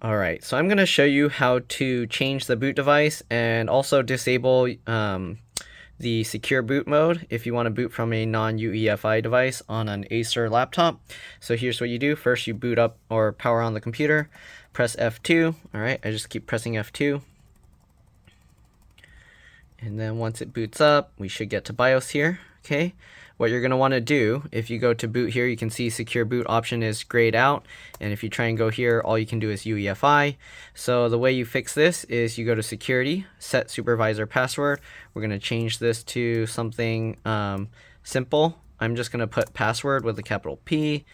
Alright, so I'm going to show you how to change the boot device and also disable the secure boot mode if you want to boot from a non-UEFI device on an Acer laptop. So here's what you do. First you boot up or power on the computer, press F2. Alright, I just keep pressing F2. And then once it boots up, we should get to BIOS here. Okay, what you're going to want to do, if you go to boot here, you can see secure boot option is grayed out, and if you try and go here, all you can do is UEFI. So the way you fix this is you go to security, set supervisor password. We're going to change this to something simple. I'm just going to put password with a capital P.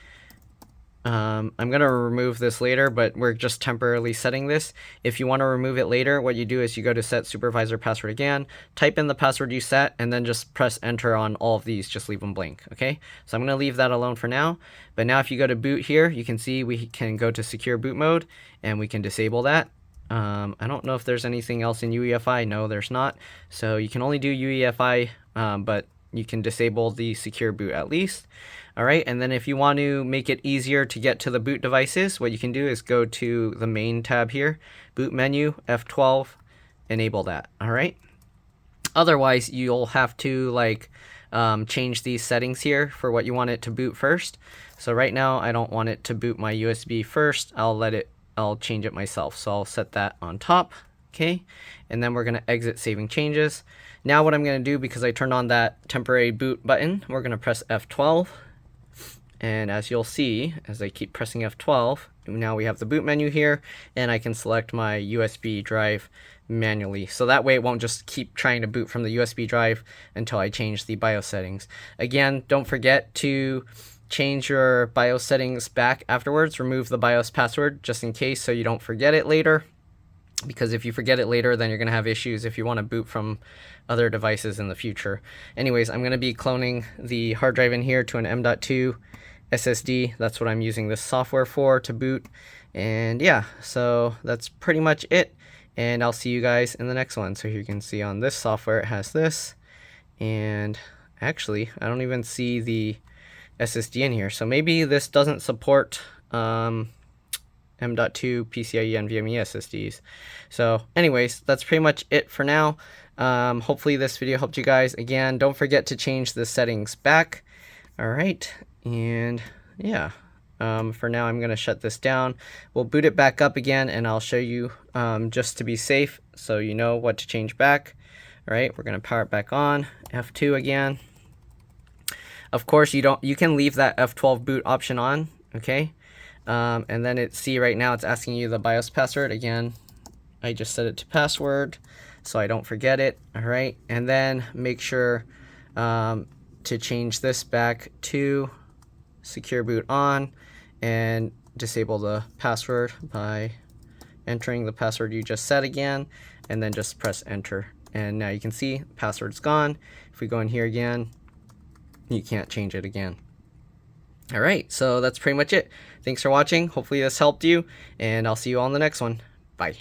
I'm going to remove this later, but we're just temporarily setting this. If you want to remove it later, what you do is you go to set supervisor password again, type in the password you set, and then just press enter on all of these. Just leave them blank. Okay, so I'm going to leave that alone for now. But now if you go to boot here, you can see we can go to secure boot mode and we can disable that. I don't know if there's anything else in UEFI. No, there's not. So you can only do UEFI, but you can disable the secure boot at least. Alright, and then if you want to make it easier to get to the boot devices, what you can do is go to the main tab here, boot menu, F12, enable that. Alright, otherwise you'll have to change these settings here for what you want it to boot first. So right now I don't want it to boot my USB first. I'll change it myself. So I'll set that on top. Okay, and then we're going to exit saving changes. Now what I'm going to do, because I turned on that temporary boot button, we're going to press F12. And as you'll see, as I keep pressing F12, now we have the boot menu here, and I can select my USB drive manually. So that way it won't just keep trying to boot from the USB drive until I change the BIOS settings. Again, don't forget to change your BIOS settings back afterwards. Remove the BIOS password just in case so you don't forget it later. Because if you forget it later, then you're going to have issues if you want to boot from other devices in the future. Anyways, I'm going to be cloning the hard drive in here to an M.2 SSD. That's what I'm using this software for to boot. And yeah, so that's pretty much it. And I'll see you guys in the next one. So here you can see on this software, it has this. And actually, I don't even see the SSD in here. So maybe this doesn't support M.2 PCIe NVMe SSDs. So anyways, that's pretty much it for now. Hopefully this video helped you guys. Again, don't forget to change the settings back. All right, and yeah, for now I'm going to shut this down. We'll boot it back up again, and I'll show you just to be safe so you know what to change back. All right, we're going to power it back on, F2 again. Of course, you can leave that F12 boot option on, okay? And then see right now it's asking you the BIOS password. Again, I just set it to password so I don't forget it. All right, and then make sure to change this back to secure boot on and disable the password by entering the password you just set again, and then just press enter. And now you can see password's gone. If we go in here again, you can't change it again. All right, so that's pretty much it. Thanks for watching. Hopefully this helped you, and I'll see you all in the next one. Bye.